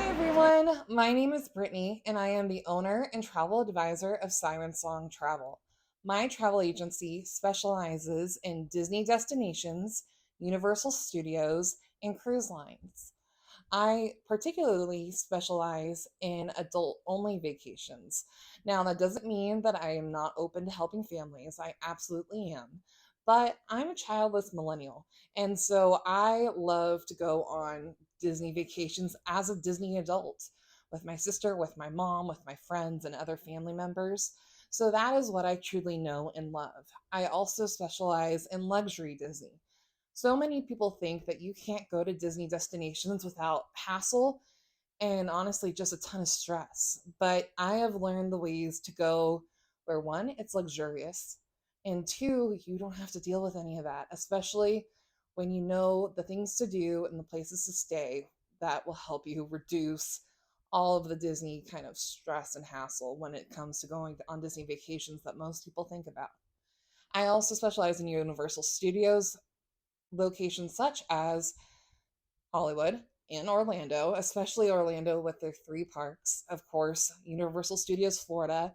Hi everyone, my name is Brittany and I am the owner and travel advisor of Siren Song Travel. My travel agency specializes in Disney destinations, Universal Studios, and cruise lines. I particularly specialize in adult only vacations. Now, that doesn't mean that I am not open to helping families. I absolutely am. But I'm a childless millennial. And so I love to go on Disney vacations as a Disney adult with my sister, with my mom, with my friends, and other family members. So that is what I truly know and love. I also specialize in luxury Disney. So many people think that you can't go to Disney destinations without hassle and honestly just a ton of stress. But I have learned the ways to go where one, it's luxurious, and two, you don't have to deal with any of that, especially when you know the things to do and the places to stay that will help you reduce all of the Disney kind of stress and hassle when it comes to going on Disney vacations that most people think about. I also specialize in Universal Studios locations such as Hollywood and Orlando, especially Orlando with their three parks. Of course, Universal Studios Florida,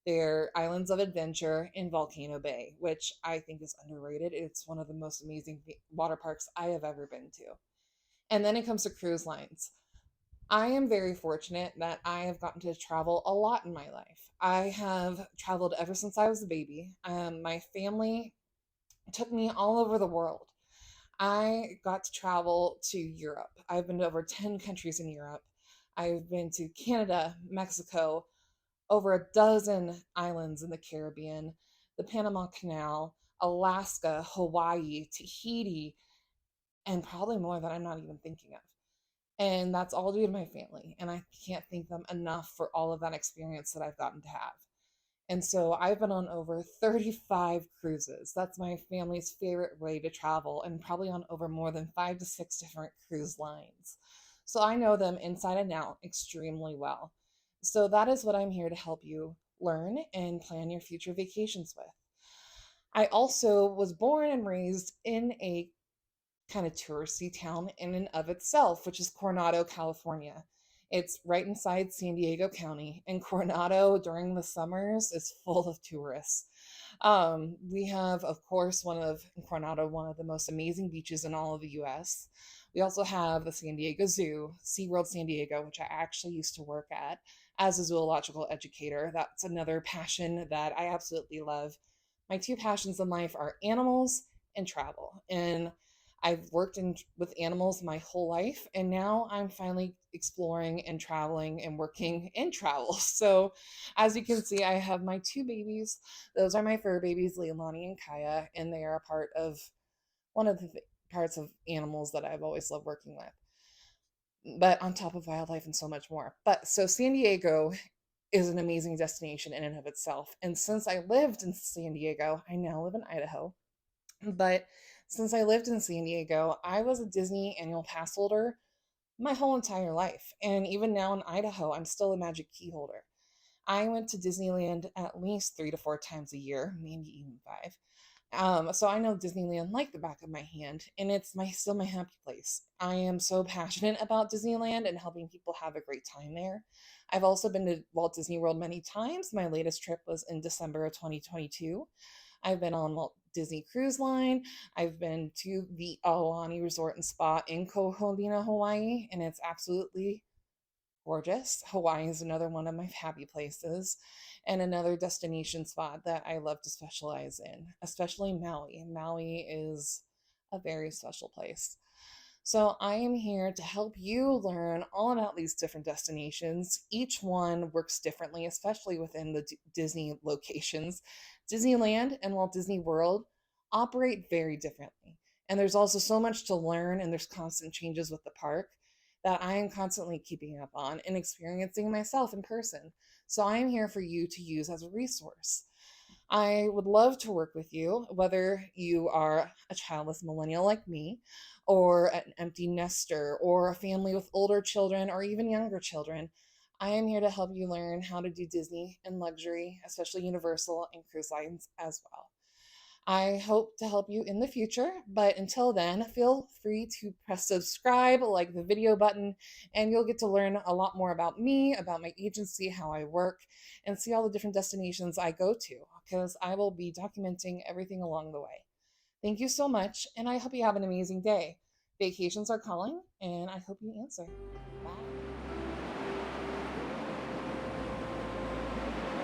their Islands of Adventure in Volcano Bay, which I think is underrated. It's one of the most amazing water parks I have ever been to. And then it comes to cruise lines. I am very fortunate that I have gotten to travel a lot in my life. I have traveled ever since I was a baby. My family took me all over the world. I got to travel to Europe. I've been to over 10 countries in Europe. I've been to Canada, Mexico, over a dozen islands in the Caribbean, the Panama Canal, Alaska, Hawaii, Tahiti, and probably more that I'm not even thinking of. And that's all due to my family. And I can't thank them enough for all of that experience that I've gotten to have. And so I've been on over 35 cruises. That's my family's favorite way to travel, and probably on over more than 5 to 6 different cruise lines. So I know them inside and out extremely well. So that is what I'm here to help you learn and plan your future vacations with. I also was born and raised in a kind of touristy town in and of itself, which is Coronado, California. It's right inside San Diego County, and Coronado during the summers is full of tourists. We have, of course, in Coronado, one of the most amazing beaches in all of the US. We also have the San Diego Zoo, SeaWorld San Diego, which I actually used to work at as a zoological educator. That's another passion that I absolutely love. My two passions in life are animals and travel. And I've worked with animals my whole life, and now I'm finally exploring and traveling and working in travel. So, as you can see, I have my two babies. Those are my fur babies, Leilani and Kaya, and they are a part of one of the parts of animals that I've always loved working with. But on top of wildlife and so much more. But so San Diego is an amazing destination in and of itself. And since I lived in San Diego, I now live in Idaho. But since I lived in San Diego, I was a Disney annual pass holder my whole entire life. And even now in Idaho, I'm still a Magic Key holder. I went to Disneyland at least 3 to 4 times a year, maybe even five. So I know Disneyland like the back of my hand, and it's still my happy place. I am so passionate about Disneyland and helping people have a great time there. I've also been to Walt Disney World many times. My latest trip was in December of 2022. I've been on Walt Disney Cruise Line. I've been to the Aulani Resort and Spa in Koholina, Hawaii, and it's absolutely gorgeous. Hawaii is another one of my happy places and another destination spot that I love to specialize in, especially Maui. Maui is a very special place. So I am here to help you learn all about these different destinations. Each one works differently, especially within the Disney locations. Disneyland and Walt Disney World operate very differently. And there's also so much to learn, and there's constant changes with the park that I am constantly keeping up on and experiencing myself in person. So I am here for you to use as a resource. I would love to work with you, whether you are a childless millennial like me, or an empty nester, or a family with older children, or even younger children. I am here to help you learn how to do Disney and luxury, especially Universal and cruise lines as well. I hope to help you in the future, but until then, feel free to press subscribe, like the video button, and you'll get to learn a lot more about me, about my agency, how I work, and see all the different destinations I go to, because I will be documenting everything along the way. Thank you so much, and I hope you have an amazing day. Vacations are calling, and I hope you answer. Bye.